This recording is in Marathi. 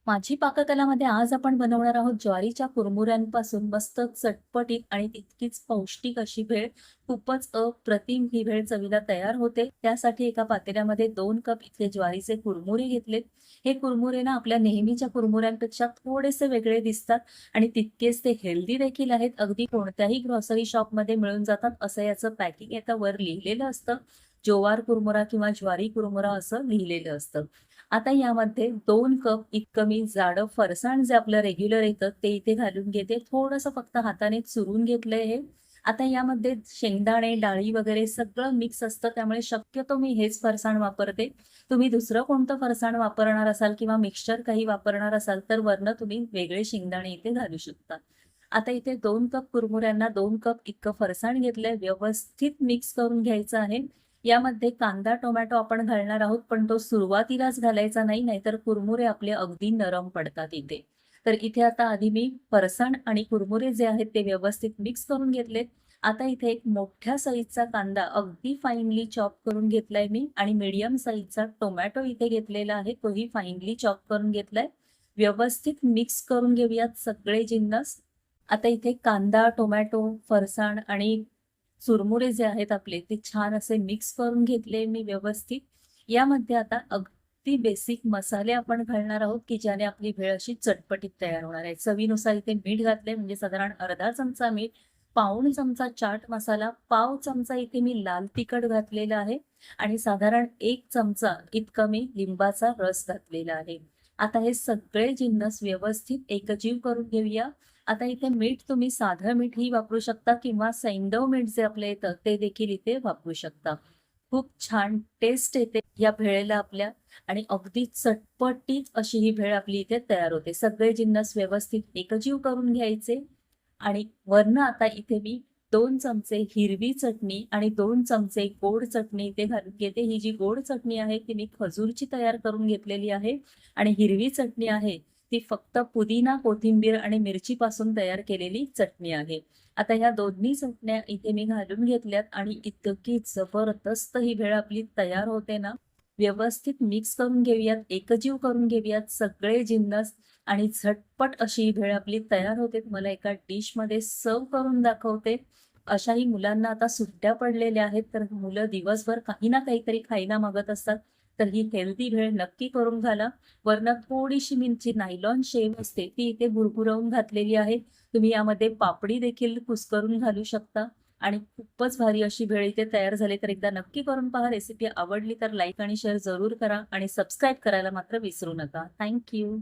माझी पाककलामध्ये आज आपण बनवणार आहोत ज्वारीच्या कुरमुऱ्यांपासून मस्त चटपटीत आणि तितकीच पौष्टिक अशी भेळ. खूपच अप्रतिम ही भेळ चवीला तयार होते. त्यासाठी एका पातेल्यामध्ये 2 कप इतके ज्वारीचे कुरमुरे घेतलेत. हे कुरमुरे ना आपल्या नेहमीच्या कुरमुऱ्यांपेक्षा थोडेसे वेगळे दिसतात आणि तितकेच ते हेल्दी देखील आहेत. अगदी कोणत्याही ग्रॉसरी शॉपमध्ये मिळून जातात असं याचं पॅकिंग याचं वर लिहिलेलं असतं. जोवार कुरमुरा किंवा ज्वारी कुरमुरा असं लिहिलेलं असतं. आता यामध्ये 2 कप इतकं मी जाडं फरसाण जे आपलं रेग्युलर येतं ते इथे घालून घेते. थोडंसं फक्त हाताने चुरून घेतलंय हे. आता यामध्ये शेंगदाणे, डाळी वगैरे सगळं मिक्स असतं त्यामुळे शक्यतो मी हेच फरसाण वापरते. तुम्ही दुसरं कोणतं फरसाण वापरणार असाल किंवा मिक्सचर काही वापरणार असाल तर वरनं तुम्ही वेगळे शेंगदाणे इथे घालू शकता. आता इथे 2 कप कुरमुऱ्यांना 2 कप इतकं फरसाण घेतलंय. व्यवस्थित मिक्स करून घ्यायचं आहे. यामध्ये कांदा, टोमॅटो आपण घालणार आहोत, पण तो सुरुवातीलाच घालायचा नाही, नाहीतर कुरमुरे आपले अगदी नरम पडतात इथे. तर इथे आता आधी मी फरसाण आणि कुरमुरे जे आहेत ते व्यवस्थित मिक्स करून घेतलेत. आता इथे एक मोठ्या साईजचा कांदा अगदी फाईनली चॉप करून घेतलाय मी आणि मीडियम साईजचा टोमॅटो इथे घेतलेला आहे, तोही फाईनली चॉप करून घेतलाय. व्यवस्थित मिक्स करून घेऊयात सगळे जिन्नस. आता इथे कांदा, टोमॅटो, फरसाण आणि चुरमुरे जे आहेत आपले ते छान असे मिक्स करून घेतले मी व्यवस्थित. यामध्ये आता अगदी बेसिक मसाले आपण घालणार आहोत की ज्याने आपली भेळ अशी चटपटीत तयार होणार आहे. चवीनुसार इथे मीठ घातले म्हणजे साधारण अर्धा चमचा मीठ, पाऊण चमचा चाट मसाला, पाव चमचा इथे मी लाल तिखट घातलेलं आहे आणि साधारण 1 चमचा इतका मी लिंबाचा रस घातलेला आहे. आता हे सगळे जिन्नस व्यवस्थित एकजीव करून घेऊया. आता इथे मीठ तुम्ही साधं मीठही वापरू शकता किंवा सैंधव मीठ जे आपलं येतं ते देखील इथे वापरू शकता. खूप छान टेस्ट येते या भेळेला आपल्या आणि अगदी चटपटीत अशी ही भेळ आपली इथे तयार होते. सगळे जिन्नस व्यवस्थित एकजीव करून घ्यायचे आणि वरनं आता इथे मी 2 चमचे हिरवी चटणी आणि 2 चमचे गोड चटणी इथे घालून घेते. ही जी गोड चटणी आहे ती मी खजूरची तयार करून घेतलेली आहे आणि हिरवी चटणी आहे ती फक्त पुदिना, कोथिंबीर आणि मिरचीपासून तयार केलेली चटणी आहे. आता ह्या दोन्ही चटण्या इथे मी घालून घेतल्यात आणि इतकी जबरदस्त ही भेळ आपली तयार होते ना. व्यवस्थित मिक्स करून घेऊयात, एकजीव करून घेऊयात सगळे जिन्नस आणि झटपट अशी ही भेळ आपली तयार होते. मला एका डिशमध्ये सर्व्ह करून दाखवते. अशाही मुलांना आता सुट्ट्या पडलेल्या आहेत, तर मुलं दिवसभर काही ना काहीतरी खायला मागत असतात. तर ही हेल्दी भेळ नक्की करून घाला. वरनं थोडीशी मी जी नायलॉन शेव असते ती इथे भुरभुरवून घातलेली आहे. तुम्ही यामध्ये पापडी देखील कुस्करून घालू शकता आणि खूपच भारी अशी भेळ इथे तयार झाली. तर एकदा नक्की करून पहा. रेसिपी आवडली तर लाईक आणि शेअर जरूर करा आणि सबस्क्राईब करायला मात्र विसरू नका. Thank you.